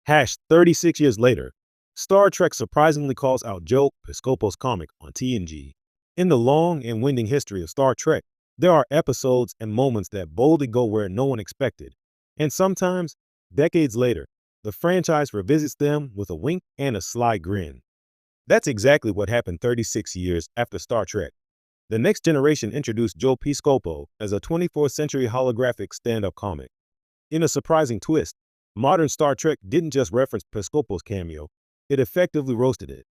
Hash 36 years later, Star Trek surprisingly calls out Joe Piscopo's comic on TNG. In the long and winding history of Star Trek, there are episodes and moments that boldly go where no one expected. And sometimes, decades later, the franchise revisits them with a wink and a sly grin. That's exactly what happened 36 years after Star Trek. The Next Generation introduced Joe Piscopo as a 24th century holographic stand-up comic. In a surprising twist, modern Star Trek didn't just reference Piscopo's cameo, it effectively roasted it.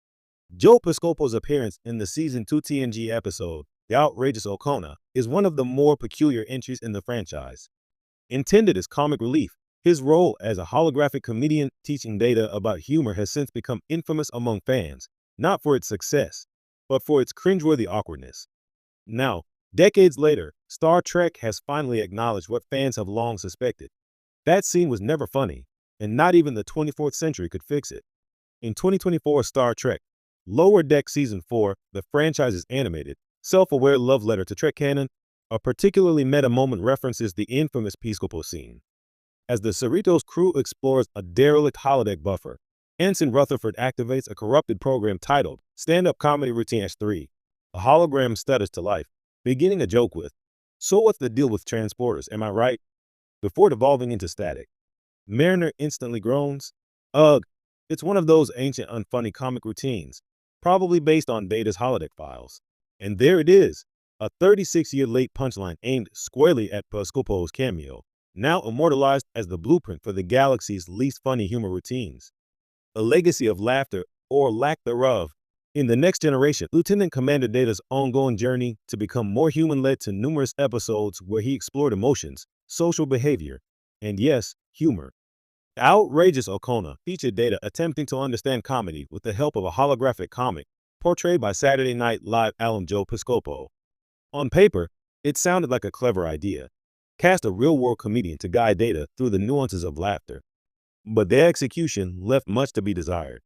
Joe Piscopo's appearance in the Season 2 TNG episode, The Outrageous Okona, is one of the more peculiar entries in the franchise. Intended as comic relief, his role as a holographic comedian teaching Data about humor has since become infamous among fans, not for its success, but for its cringeworthy awkwardness. Now, decades later, Star Trek has finally acknowledged what fans have long suspected. That scene was never funny, and not even the 24th century could fix it. In 2024 Star Trek, Lower Deck Season 4, the franchise's animated, self-aware love letter to Trek canon, a particularly meta moment references the infamous Piscopo scene. As the Cerritos crew explores a derelict holodeck buffer, Ensign Rutherford activates a corrupted program titled Stand-Up Comedy Routine S3. A hologram stutters to life, beginning a joke with, "So what's the deal with transporters, am I right?" before devolving into static. Mariner instantly groans, "Ugh, it's one of those ancient unfunny comic routines, probably based on Data's holodeck files." And there it is, a 36-year late punchline aimed squarely at Piscopo's cameo, now immortalized as the blueprint for the galaxy's least funny humor routines. A legacy of laughter, or lack thereof. In The Next Generation, Lieutenant Commander Data's ongoing journey to become more human led to numerous episodes where he explored emotions, social behavior, and yes, humor. The Outrageous Okona featured Data attempting to understand comedy with the help of a holographic comic, portrayed by Saturday Night Live alum Joe Piscopo. On paper, it sounded like a clever idea. Cast a real-world comedian to guide Data through the nuances of laughter. But their execution left much to be desired.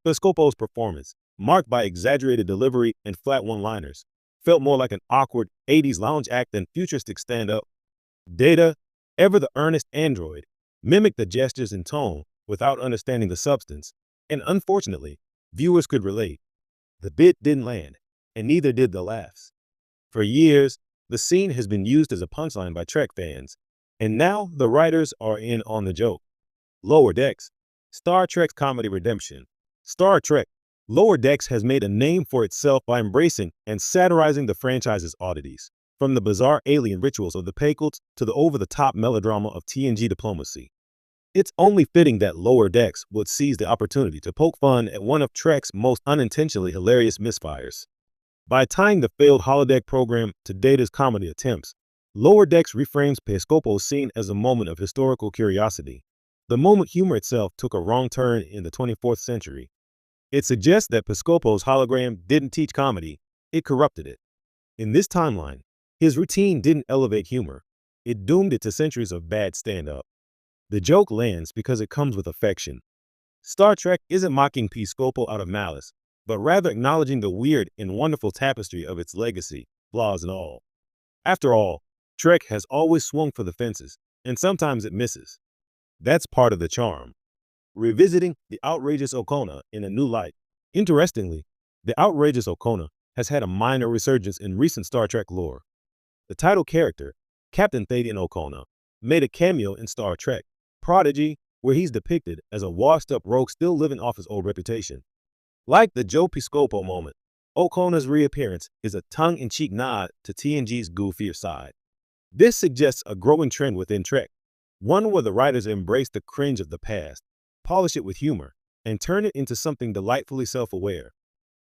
Piscopo's performance, marked by exaggerated delivery and flat one-liners, felt more like an awkward 80s lounge act than futuristic stand-up. Data, ever the earnest android, mimicked the gestures and tone without understanding the substance, and unfortunately, viewers could relate. The bit didn't land, and neither did the laughs. For years, the scene has been used as a punchline by Trek fans, and now the writers are in on the joke. Lower Decks, Star Trek's comedy redemption. Star Trek, Lower Decks has made a name for itself by embracing and satirizing the franchise's oddities, from the bizarre alien rituals of the Paykults to the over-the-top melodrama of TNG diplomacy. It's only fitting that Lower Decks would seize the opportunity to poke fun at one of Trek's most unintentionally hilarious misfires. By tying the failed holodeck program to Data's comedy attempts, Lower Decks reframes Piscopo's scene as a moment of historical curiosity, the moment humor itself took a wrong turn in the 24th century. It suggests that Piscopo's hologram didn't teach comedy, it corrupted it. In this timeline, his routine didn't elevate humor, it doomed it to centuries of bad stand-up. The joke lands because it comes with affection. Star Trek isn't mocking Piscopo out of malice, but rather acknowledging the weird and wonderful tapestry of its legacy, flaws and all. After all, Trek has always swung for the fences, and sometimes it misses. That's part of the charm. Revisiting The Outrageous Okona in a new light. Interestingly, The Outrageous Okona has had a minor resurgence in recent Star Trek lore. The title character, Captain Thadian Okona, made a cameo in Star Trek Prodigy, where he's depicted as a washed-up rogue still living off his old reputation. Like the Joe Piscopo moment, Okona's reappearance is a tongue-in-cheek nod to TNG's goofier side. This suggests a growing trend within Trek, one where the writers embrace the cringe of the past, polish it with humor, and turn it into something delightfully self-aware.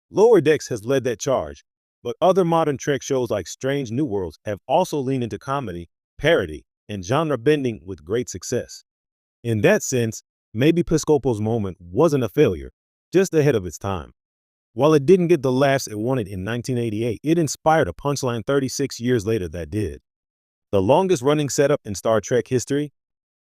Lower Decks has led that charge, but other modern Trek shows like Strange New Worlds have also leaned into comedy, parody, and genre bending with great success. In that sense, maybe Piscopo's moment wasn't a failure, just ahead of its time. While it didn't get the laughs it wanted in 1988, it inspired a punchline 36 years later that did. The longest running setup in Star Trek history,